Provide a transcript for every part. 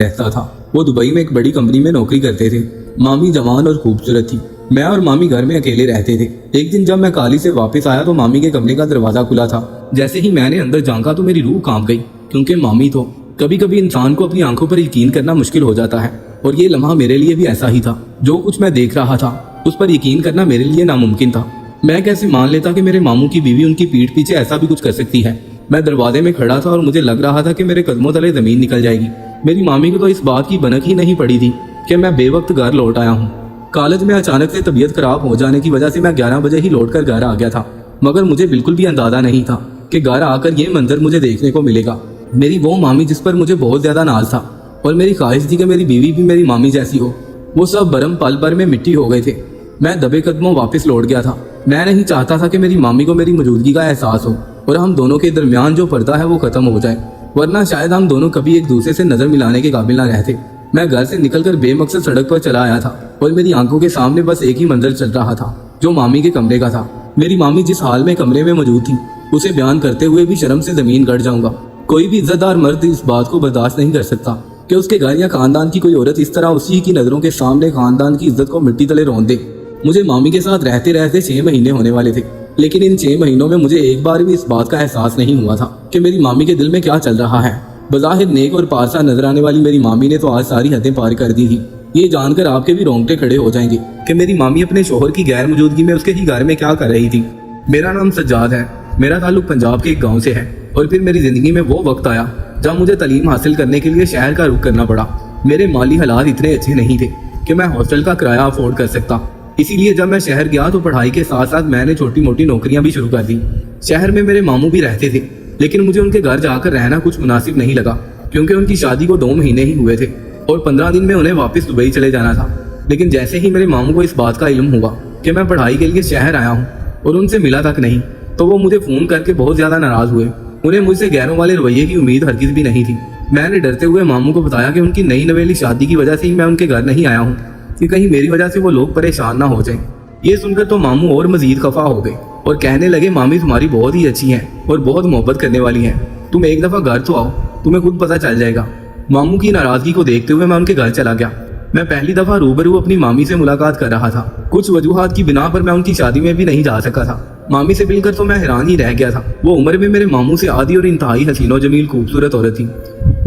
रहता था। वो दुबई में एक बड़ी कंपनी में नौकरी करते थे। मामी जवान और खूबसूरत थी। मैं और मामी घर में अकेले रहते थे। एक दिन जब मैं काली से वापस आया तो मामी के कमरे का दरवाजा खुला था। जैसे ही मैंने अंदर झांका तो मेरी रूह कांप गई, क्योंकि मामी तो कभी कभी इंसान को अपनी आंखों पर यकीन करना मुश्किल हो जाता है, और ये लम्हा मेरे लिए भी ऐसा ही था। जो कुछ मैं देख रहा था उस पर यकीन करना मेरे लिए नामुमकिन था। मैं कैसे मान लेता कि मेरे मामू की बीवी उनकी पीठ पीछे ऐसा भी कुछ कर सकती है। मैं दरवाजे में खड़ा था और मुझे लग रहा था कि मेरे कदमों तले जमीन निकल जाएगी। मेरी मामी को तो इस बात की भनक ही नहीं पड़ी थी कि मैं बेवक्त घर लौट आया हूँ। कॉलेज में अचानक से तबीयत खराब हो जाने की वजह से मैं 11 बजे ही लौटकर घर आ गया था, मगर मुझे बिल्कुल भी अंदाजा नहीं था कि घर आकर ये मंजर मुझे देखने को मिलेगा। मेरी वो मामी जिस पर मुझे बहुत ज्यादा नाज था और मेरी ख्वाहिश थी कि मेरी बीवी भी मेरी मामी जैसी हो, वो सब बरम पल भर में मिट्टी हो गए थे। मैं दबे कदमों वापस लौट गया था। मैं नहीं चाहता था कि मेरी मामी को मेरी मौजूदगी का एहसास हो और हम दोनों के दरमियान जो पर्दा है वो खत्म हो जाए, वरना शायद हम दोनों कभी एक दूसरे से नजर मिलाने के काबिल ना रहते। मैं घर से निकलकर बेमकसद सड़क पर चला आया था और मेरी आंखों के सामने बस एक ही मंजर चल रहा था, जो मामी के कमरे का था। मेरी मामी जिस हाल में कमरे में मौजूद थी उसे बयान करते हुए भी शर्म से जमीन गड़ जाऊंगा। कोई भी इज्जतदार मर्द इस बात को बर्दाश्त नहीं कर सकता कि उसके घर या खानदान की कोई औरत इस तरह उसी की नजरों के सामने खानदान की इज्जत को मिट्टी तले रौंद दे। मुझे मामी के साथ रहते रहते 6 महीने होने वाले थे, लेकिन इन 6 महीनों में मुझे एक बार भी इस बात का एहसास नहीं हुआ था कि मेरी मामी के दिल में क्या चल रहा है। बज़ाहिर नेक और पारसा नजर आने वाली मेरी मामी ने तो आज सारी हदें पार कर दी थी। ये जानकर आपके भी रोंगटे खड़े हो जाएंगे कि मेरी मामी अपने शोहर की गैर मौजूदगी में उसके ही घर में क्या कर रही थी। मेरा नाम सज्जाद है। मेरा ताल्लुक पंजाब के एक गाँव से है और फिर मेरी जिंदगी में वो वक्त आया जब मुझे तालीम हासिल करने के लिए शहर का रुख करना पड़ा। मेरे माली हालात इतने अच्छे नहीं थे कि मैं हॉस्टल का किराया अफोर्ड कर सकता, इसीलिए जब मैं शहर गया तो पढ़ाई के साथ साथ मैंने छोटी मोटी नौकरियां भी शुरू कर दी। शहर में मेरे मामू भी रहते थे, लेकिन मुझे उनके घर जाकर रहना कुछ मुनासिब नहीं लगा, क्योंकि उनकी शादी को 2 महीने ही हुए थे और 15 दिन में उन्हें वापस दुबई चले जाना था। लेकिन जैसे ही मेरे मामू को इस बात का इल्म हुआ कि मैं पढ़ाई के लिए शहर आया हूँ और उनसे मिला तक नहीं, तो वो मुझे फोन करके बहुत ज्यादा नाराज हुए। उन्हें मुझसे गैरों वाले रवैये की उम्मीद हरगिज भी नहीं थी। मैंने डरते हुए मामू को बताया कि उनकी नई नवेली शादी की वजह से ही मैं उनके घर नहीं आया हूँ, कि कहीं मेरी वजह से वो लोग परेशान ना हो जाएं। ये सुनकर तो मामू और मजीद खफा हो गए और कहने लगे, मामी तुम्हारी बहुत ही अच्छी हैं और बहुत मोहब्बत करने वाली हैं, तुम एक दफा घर तो आओ, तुम्हें खुद पता चल जाएगा। मामू की नाराजगी को देखते हुए मैं उनके घर चला गया। मैं पहली दफा रूबरू अपनी मामी से मुलाकात कर रहा था। कुछ वजूहात की बिना पर मैं उनकी शादी में भी नहीं जा सका था। मामी से मिलकर तो मैं हैरान ही रह गया था। वो उम्र में मेरे मामू से आधी और इंतहाई हसीनो जमील खूबसूरत औरत थी।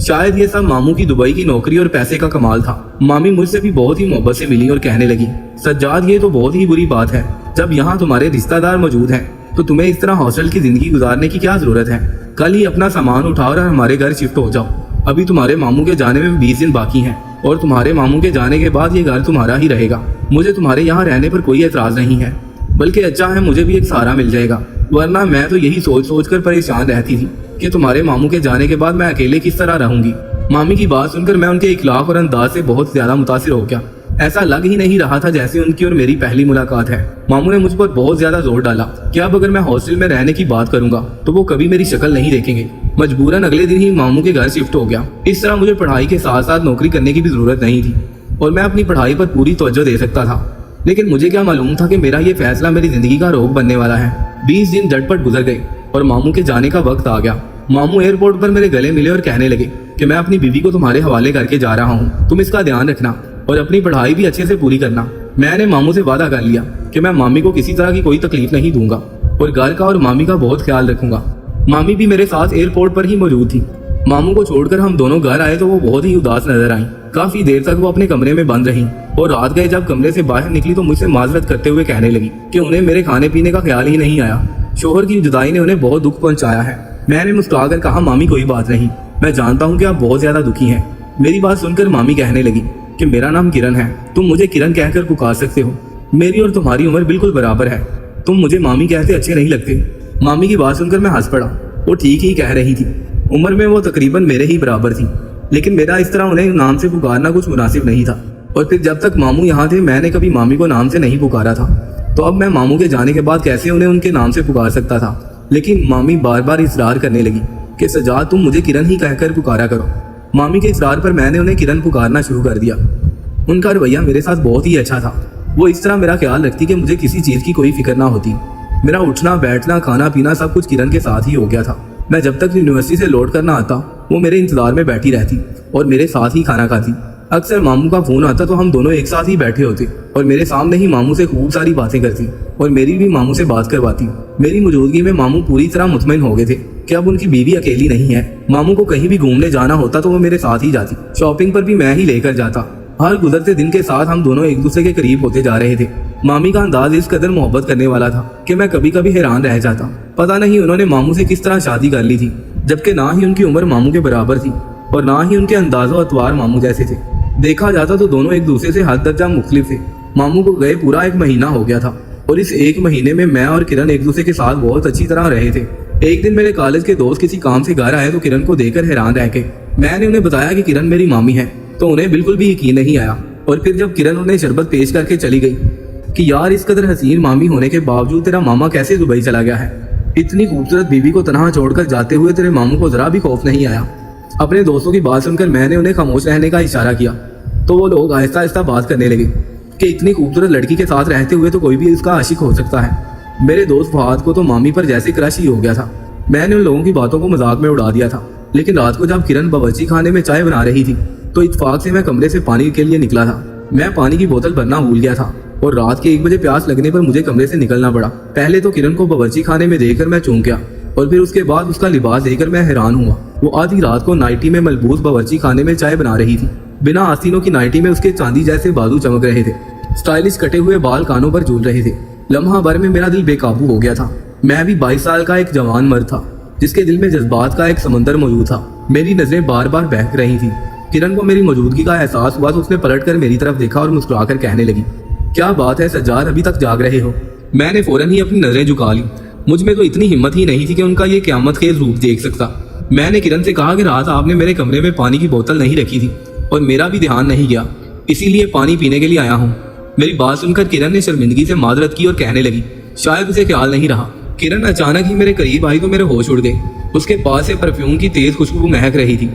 शायद ये सब मामू की दुबई की नौकरी और पैसे का कमाल था। मामी मुझसे भी बहुत ही मोहब्बत से मिली और कहने लगी, सज्जाद ये तो बहुत ही बुरी बात है, जब यहाँ तुम्हारे रिश्तेदार मौजूद हैं तो तुम्हें इस तरह हॉस्टल की जिंदगी गुजारने की क्या जरूरत है। कल ही अपना सामान उठाओ और हमारे घर शिफ्ट हो जाओ। अभी तुम्हारे मामू के जाने में 20 दिन बाकी हैं और तुम्हारे मामू के जाने के बाद ये घर तुम्हारा ही रहेगा। मुझे तुम्हारे यहाँ रहने पर कोई एतराज नहीं है, बल्कि अच्छा है मुझे भी एक सहारा मिल जाएगा, वरना मैं तो यही सोच सोच कर परेशान रहती थी कि तुम्हारे मामू के जाने के बाद मैं अकेले किस तरह रहूंगी। मामी की बात सुनकर मैं उनके इखलाक और अंदाज से बहुत ज्यादा मुतासिर हो गया। ऐसा लग ही नहीं रहा था जैसे उनकी और मेरी पहली मुलाकात है। मामू ने मुझ पर बहुत ज्यादा जोर डाला कि अब अगर मैं हॉस्टल में रहने की बात करूंगा तो वो कभी मेरी शक्ल नहीं देखेंगे। मजबूरन अगले दिन ही मामू के घर शिफ्ट हो गया। इस तरह मुझे पढ़ाई के साथ साथ नौकरी करने की भी जरूरत नहीं थी और मैं अपनी पढ़ाई पर पूरी तवज्जो दे सकता था। लेकिन मुझे क्या मालूम था कि मेरा ये फैसला मेरी जिंदगी का रोग बनने वाला है। 20 दिन झटपट गुजर गए और मामू के जाने का वक्त आ गया। मामू एयरपोर्ट पर मेरे गले मिले और कहने लगे कि मैं अपनी बीवी को तुम्हारे हवाले करके जा रहा हूँ, तुम इसका ध्यान रखना और अपनी पढ़ाई भी अच्छे से पूरी करना। मैंने मामू से वादा कर लिया कि मैं मामी को किसी तरह की कोई तकलीफ नहीं दूंगा और घर का और मामी का बहुत ख्याल रखूंगा। मामी भी मेरे साथ एयरपोर्ट पर ही मौजूद थी। मामू को छोड़कर हम दोनों घर आए तो वो बहुत ही उदास नजर आई। काफी देर तक वो अपने कमरे में बंद रही और रात गए जब कमरे से बाहर निकली तो मुझसे माजरत करते हुए कहने लगी कि उन्हें मेरे खाने पीने का ख्याल ही नहीं आया। शोहर की जुदाई ने उन्हें बहुत दुख पहुंचाया है। मैंने मुस्कुराकर कहा, मामी कोई बात नहीं, मैं जानता हूँ कि आप बहुत ज्यादा दुखी हैं। मेरी बात सुनकर मामी कहने लगी कि मेरा नाम किरण है, तुम मुझे किरण कहकर पुकार सकते हो। मेरी और तुम्हारी उम्र बिल्कुल बराबर है, तुम मुझे मामी कहते अच्छे नहीं लगते। मामी की बात सुनकर मैं हंस पड़ा। वो ठीक ही कह रही थी, उम्र में वो तकरीबन मेरे ही बराबर थी, लेकिन मेरा इस तरह उन्हें नाम से पुकारना कुछ मुनासिब नहीं था। और फिर जब तक मामू यहाँ थे मैंने कभी मामी को नाम से नहीं पुकारा था, तो अब मैं मामू के जाने के बाद कैसे उन्हें उनके नाम से पुकार सकता था। लेकिन मामी बार बार इसरार करने लगी कि सज्जाद तुम मुझे किरण ही कहकर पुकारा करो। मामी के इसरार पर मैंने उन्हें किरण पुकारना शुरू कर दिया। उनका रवैया मेरे साथ बहुत ही अच्छा था। वो इस तरह मेरा ख्याल रखती कि मुझे किसी चीज़ की कोई फिक्र ना होती। मेरा उठना बैठना खाना पीना सब कुछ किरण के साथ ही हो गया था। मैं जब तक यूनिवर्सिटी से लौट कर ना आता वो मेरे इंतजार में बैठी रहती और मेरे साथ ही खाना खाती। अक्सर मामू का फोन आता तो हम दोनों एक साथ ही बैठे होते और मेरे सामने ही मामू से खूब सारी बातें करती और मेरी भी मामू से बात करवाती। मेरी मौजूदगी में मामू पूरी तरह मुतमईन हो गए थे कि अब उनकी बीवी अकेली नहीं है। मामू को कहीं भी घूमने जाना होता तो वो मेरे साथ ही जाती, शॉपिंग पर भी मैं ही लेकर जाता। हर गुजरते दिन के साथ हम दोनों एक दूसरे के करीब होते जा रहे थे। मामी का अंदाज इस कदर मोहब्बत करने वाला था कि मैं कभी कभी हैरान रह जाता। पता नहीं उन्होंने मामू से किस तरह शादी कर ली थी, जबकि ना ही उनकी उम्र मामू के बराबर थी और ना ही उनके अंदाजो अतवार मामू जैसे थे। देखा जाता तो दोनों एक दूसरे से हद दर्जा मुख्तलिफ थे। मामू को गए पूरा 1 महीना हो गया था और इस 1 महीने में मैं और किरण एक दूसरे के साथ बहुत अच्छी तरह रहे थे। एक दिन मेरे कॉलेज के दोस्त किसी काम से घर आए तो किरण को देखकर हैरान रह गए। मैंने उन्हें बताया कि किरण मेरी मामी है तो उन्हें बिल्कुल भी यकीन नहीं आया। और फिर जब किरण उन्हें शरबत पेश करके चली गई कि यार इस कदर हसीन मामी होने के बावजूद तेरा मामा कैसे दुबई चला गया है, इतनी खूबसूरत बीवी को तनहा छोड़कर जाते हुए तेरे मामू को जरा भी खौफ नहीं आया। अपने दोस्तों की बात सुनकर मैंने उन्हें खामोश रहने का इशारा किया तो वो लोग आहिस्ता आहिस्ता बात करने लगे कि इतनी खूबसूरत लड़की के साथ रहते हुए तो कोई भी इसका आशिक हो सकता है। मेरे दोस्त फहाद को तो मामी पर जैसे क्रश ही हो गया था। मैंने उन लोगों की बातों को मजाक में उड़ा दिया था, लेकिन रात को जब किरण बावर्ची खाने में चाय बना रही थी तो इत्तेफाक से मैं कमरे से पानी के लिए निकला था। मैं पानी की बोतल भरना भूल गया था और रात के 1 बजे प्यास लगने पर मुझे कमरे से निकलना पड़ा। पहले तो किरण को बावर्ची खाने में देखकर मैं चौंक गया और फिर उसके बाद उसका लिबास देखकर मैं हैरान हुआ। वो आधी रात को नाइटी में मलबूस बावर्ची खाने में चाय बना रही थी। बिना आस्तीनों की नाइटी में उसके चांदी जैसे बाजू चमक रहे थे, स्टाइलिश कटे हुए बाल कानों पर झूल रहे थे। लम्हा भर में मेरा दिल बेकाबू हो गया था। मैं भी 22 साल का एक जवान मर्द था जिसके दिल में जज्बात का एक समंदर मौजूद था। मेरी नजरें बार बार बहक रही थी। किरण को मेरी मौजूदगी का एहसास हुआ तो उसने पलटकर मेरी तरफ देखा और मुस्कुराकर कहने लगी, क्या बात है सज्जाद, अभी तक जाग रहे हो? मैंने फौरन ही अपनी नजरें झुका ली। मुझ में तो इतनी हिम्मत ही नहीं थी कि उनका ये क़यामत खेज रूप देख सकता। मैंने किरण से कहा कि रात आपने मेरे कमरे में पानी की बोतल नहीं रखी थी और मेरा भी ध्यान नहीं गया, इसीलिए पानी पीने के लिए आया हूँ। मेरी बात सुनकर किरण ने शर्मिंदगी से माजरत की और कहने लगी, शायद उसे ख्याल नहीं रहा। किरण अचानक ही मेरे करीब आई तो मेरे होश उड़ गए। उसके पास से परफ्यूम की तेज खुशबू महक रही थी।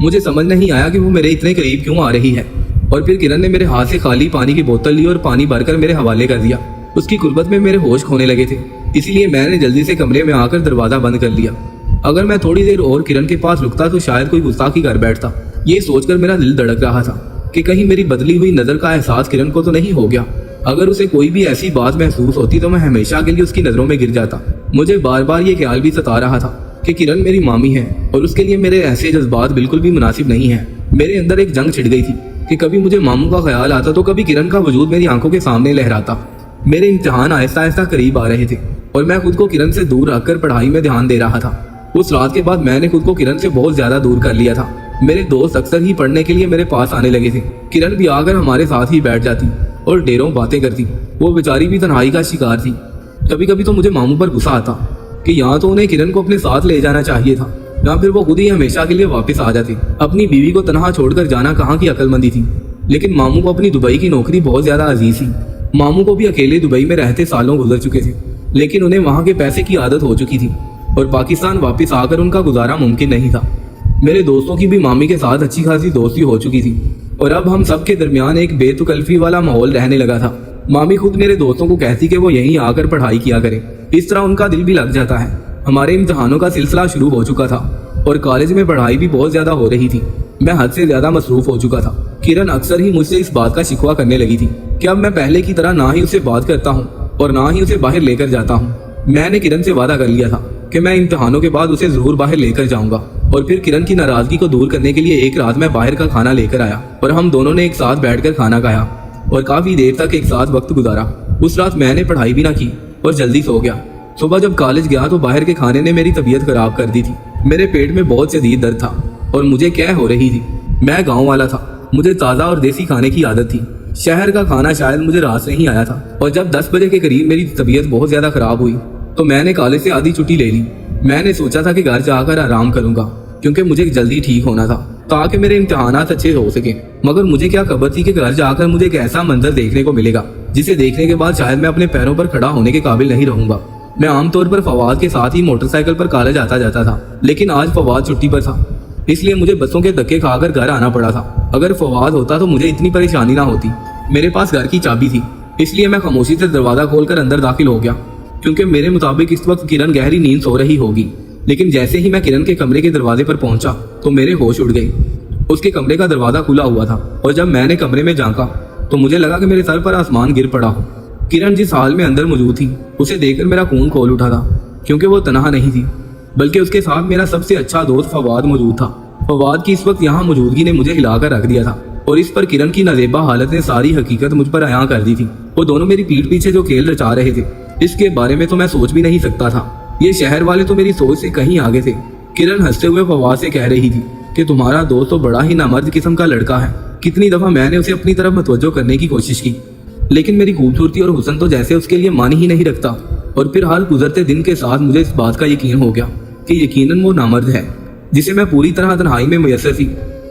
मुझे समझ नहीं आया कि वो मेरे इतने करीब क्यों आ रही है। और फिर किरण ने मेरे हाथ से खाली पानी की बोतल ली और पानी भरकर मेरे हवाले कर दिया। उसकी कुर्बत में मेरे होश खोने लगे थे, इसीलिए मैंने जल्दी से कमरे में आकर दरवाजा बंद कर लिया। अगर मैं थोड़ी देर और किरण के पास रुकता तो शायद कोई गुस्ताखी कर बैठता। ये सोचकर मेरा दिल धड़क रहा था कि कहीं मेरी बदली हुई नजर का एहसास किरण को तो नहीं हो गया। अगर उसे कोई भी ऐसी बात महसूस होती तो मैं हमेशा के लिए उसकी नजरों में गिर जाता। मुझे बार बार ये ख्याल भी सता रहा था कि किरण मेरी मामी है और उसके लिए मेरे ऐसे जज्बात बिल्कुल भी मुनासिब नहीं है। मेरे अंदर एक जंग छिड़ गई थी कि कभी मुझे मामू का ख्याल आता तो कभी किरण का वजूद मेरी आंखों के सामने लहराता। मेरे इम्तिहान आहिस्ता आहिस्ता करीब आ रहे थे और मैं खुद को किरण से दूर रखकर पढ़ाई में ध्यान दे रहा था। उस रात के बाद मैंने खुद को किरण से बहुत ज्यादा दूर कर लिया था। मेरे दोस्त अक्सर ही पढ़ने के लिए मेरे पास आने लगे थे। किरण भी आकर हमारे साथ ही बैठ जाती और ढेरों बातें करती। वो बेचारी भी तन्हाई का शिकार थी। कभी कभी तो मुझे मामू पर गुस्सा आता कि या तो उन्हें किरण को अपने साथ ले जाना चाहिए था या फिर वो खुद ही हमेशा के लिए वापस आ जाती। अपनी बीवी को तनहा छोड़कर जाना कहाँ की अक्लमंदी थी। लेकिन मामू को अपनी दुबई की नौकरी बहुत ज्यादा अजीज थी। मामू को भी अकेले दुबई में रहते सालों गुजर चुके थे, लेकिन उन्हें वहाँ के पैसे की आदत हो चुकी थी और पाकिस्तान वापस आकर उनका गुजारा मुमकिन नहीं था। मेरे दोस्तों की भी मामी के साथ अच्छी खासी दोस्ती हो चुकी थी और अब हम सब के दरमियान एक बेतुकल्फी वाला माहौल रहने लगा था। मामी खुद मेरे दोस्तों को कहती कि वो यहीं आकर पढ़ाई किया करें, इस तरह उनका दिल भी लग जाता है। हमारे इम्तिहानों का सिलसिला शुरू हो चुका था और कॉलेज में पढ़ाई भी बहुत ज्यादा हो रही थी। मैं हद से ज्यादा मसरूफ हो चुका था। किरण अक्सर ही मुझसे इस बात का शिकवा करने लगी थी कि अब मैं पहले की तरह ना ही उसे बात करता हूँ और ना ही उसे बाहर लेकर जाता हूँ। मैंने किरण से वादा कर लिया था कि मैं इम्तिहानों के बाद उसे जरूर बाहर लेकर जाऊंगा और फिर किरण की नाराजगी को दूर करने के लिए एक रात मैं बाहर का खाना लेकर आया और हम दोनों ने एक साथ बैठकर खाना खाया और काफी देर तक एक साथ वक्त गुजारा। उस रात मैंने पढ़ाई भी ना की और जल्दी सो गया। सुबह जब कॉलेज गया तो बाहर के खाने ने मेरी तबीयत खराब कर दी थी। मेरे पेट में बहुत शदीद दर्द था और मुझे क्या हो रही थी। मैं गाँव वाला था, मुझे ताज़ा और देसी खाने की आदत थी। शहर का खाना शायद मुझे रात से ही आया था और जब 10 बजे के करीब मेरी तबीयत बहुत ज्यादा खराब हुई तो मैंने कॉलेज से आधी छुट्टी ले ली। मैंने सोचा था कि घर जाकर आराम करूंगा क्योंकि मुझे जल्दी ठीक होना था ताकि मेरे इम्तिहानात अच्छे हो सके। मगर मुझे क्या खबर थी कि घर जाकर मुझे एक ऐसा मंजर देखने को मिलेगा जिसे देखने के बाद शायद मैं अपने पैरों पर खड़ा होने के काबिल नहीं रहूंगा। मैं आमतौर पर फवाद के साथ ही मोटरसाइकिल पर कॉलेज आता जाता था, लेकिन आज फवाद छुट्टी पर था, इसलिए मुझे बसों के धक्के खाकर घर आना पड़ा था। अगर फवाद होता तो मुझे इतनी परेशानी ना होती। मेरे पास घर की चाबी थी, इसलिए मैं खामोशी से दरवाजा खोलकर अंदर दाखिल हो गया क्योंकि मेरे मुताबिक इस वक्त किरण गहरी नींद सो रही होगी। लेकिन जैसे ही मैं किरण के कमरे के दरवाजे पर पहुंचा तो मेरे होश उड़ गए। उसके कमरे का दरवाजा खुला हुआ था और जब मैंने कमरे में झांका तो मुझे लगा कि मेरे सर पर आसमान गिर पड़ा हो। किरण जिस हाल में अंदर मौजूद थी उसे देखकर मेरा खून खौल उठा था, क्योंकि वो तनहा नहीं थी बल्कि उसके साथ मेरा सबसे अच्छा दोस्त फवाद मौजूद था। फवाद की इस वक्त यहाँ मौजूदगी ने मुझे हिलाकर रख दिया था और इस पर किरण की नाजेबा हालत ने सारी हकीकत मुझ पर अयां कर दी थी। वो दोनों मेरी पीठ पीछे जो खेल रचा रहे थे इसके बारे में तो मैं सोच भी नहीं सकता था। ये शहर वाले तो मेरी सोच से कहीं आगे थे। किरण हंसते हुए फवाद से कह रही थी कि तुम्हारा दोस्त तो बड़ा ही नामर्द किस्म का लड़का है। कितनी दफा मैंने उसे अपनी तरफ मतवज्जो करने की कोशिश की, लेकिन मेरी खूबसूरती और हुस्न तो जैसे उसके लिए मान ही नहीं रखता। और फिर हाल गुजरते दिन के साथ मुझे इस बात का यकीन हो गया कि यकीनन वो नामर्द है जिसे मैं पूरी तरह तन्हाई में मुयस्सर थी,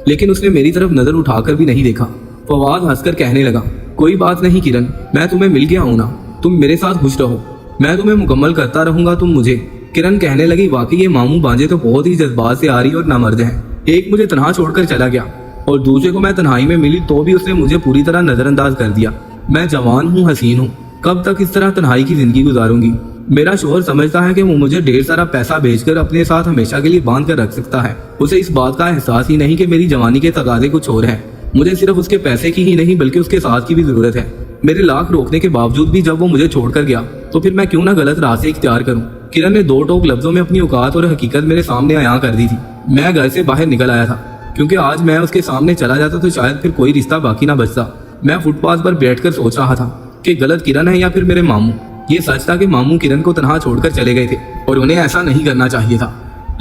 लेकिन उसने मेरी तरफ नजर उठाकर भी नहीं देखा। फवाद हंसकर कहने लगा, कोई बात नहीं किरण, मैं तुम्हें मिल गया हूं ना, तुम मेरे साथ खुश रहो, मैं तुम्हें मुकम्मल करता रहूंगा, तुम मुझे। किरण कहने लगी, वाकई ये मामू बांजे तो बहुत ही जज्बात से आ रही और नामर्द है। एक मुझे तनहा छोड़कर चला गया और दूसरे को मैं तन्हाई में मिली तो भी उसने मुझे पूरी तरह नजरअंदाज कर दिया। मैं जवान हूँ, हसीन हूँ, कब तक इस तरह तन्हाई की जिंदगी गुजारूंगी। मेरा शोहर समझता है कि वो मुझे ढेर सारा पैसा भेजकर अपने साथ हमेशा के लिए बांध कर रख सकता है। उसे इस बात का एहसास ही नहीं कि मेरी जवानी के तकाजे कुछ और है। मुझे सिर्फ उसके पैसे की ही नहीं बल्कि उसके साथ की भी जरूरत है। मेरे लाख रोकने के बावजूद भी जब वो मुझे छोड़कर गया तो फिर मैं क्यों ना गलत रास्ते इख्तियार करूं। किरण ने दो टोक लफ्जों में अपनी औकात और हकीकत मेरे सामने अयां कर दी थी। मैं घर से बाहर निकल आया था क्योंकि आज मैं उसके सामने चला जाता तो शायद फिर कोई रिश्ता बाकी ना बचता। मैं फुटपाथ पर बैठकर सोच रहा था कि गलत किरण है या फिर मेरे मामू। ये सच था कि मामू किरण को तनहा छोड़कर चले गए थे और उन्हें ऐसा नहीं करना चाहिए था,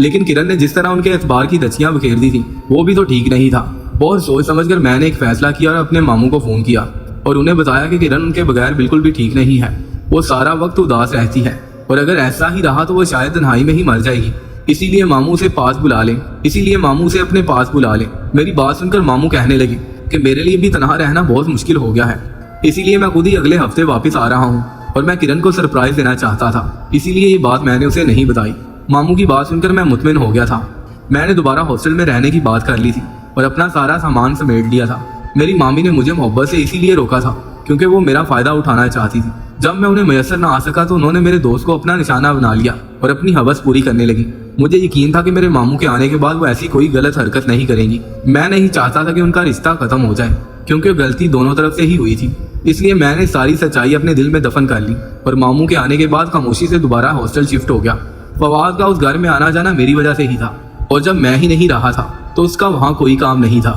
लेकिन किरण ने जिस तरह उनके एतबार की दचियां बखेर दी थी वो भी तो ठीक नहीं था। बहुत सोच समझकर मैंने एक फैसला किया और अपने मामू को फोन किया और उन्हें बताया कि किरण उनके बगैर बिल्कुल भी ठीक नहीं है। वो सारा वक्त उदास रहती है और अगर ऐसा ही रहा तो वो शायद तन्हाई में ही मर जाएगी। इसीलिए मामू उसे पास बुला ले, इसीलिए मामू उसे अपने पास बुला ले। मेरी बात सुनकर मामू कहने लगे कि मेरे लिए भी तनहा रहना बहुत मुश्किल हो गया है, इसीलिए मैं खुद ही अगले हफ्ते वापस आ रहा हूँ और मैं किरण को सरप्राइज देना चाहता था, इसीलिए ये बात मैंने उसे नहीं बताई। मामू की बात सुनकर मैं मुतमिन हो गया था। मैंने दोबारा हॉस्टल में रहने की बात कर ली थी और अपना सारा सामान समेट लिया था। मेरी मामी ने मुझे मोहब्बत से इसीलिए रोका था क्योंकि वो मेरा फायदा उठाना चाहती थी। जब मैं उन्हें मैसर न आ सका तो उन्होंने मेरे दोस्त को अपना निशाना बना लिया और अपनी हवस पूरी करने लगी। मुझे यकीन था कि मेरे मामू के आने के बाद वो ऐसी कोई गलत हरकत नहीं करेंगी। मैं नहीं चाहता था कि उनका रिश्ता खत्म हो जाए क्योंकि गलती दोनों तरफ से ही हुई थी। इसलिए मैंने सारी सच्चाई अपने दिल में दफन कर ली और मामू के आने के बाद खामोशी से दोबारा हॉस्टल शिफ्ट हो गया। फवाद का उस घर में आना जाना मेरी वजह से ही था और जब मैं ही नहीं रहा था तो उसका वहाँ कोई काम नहीं था।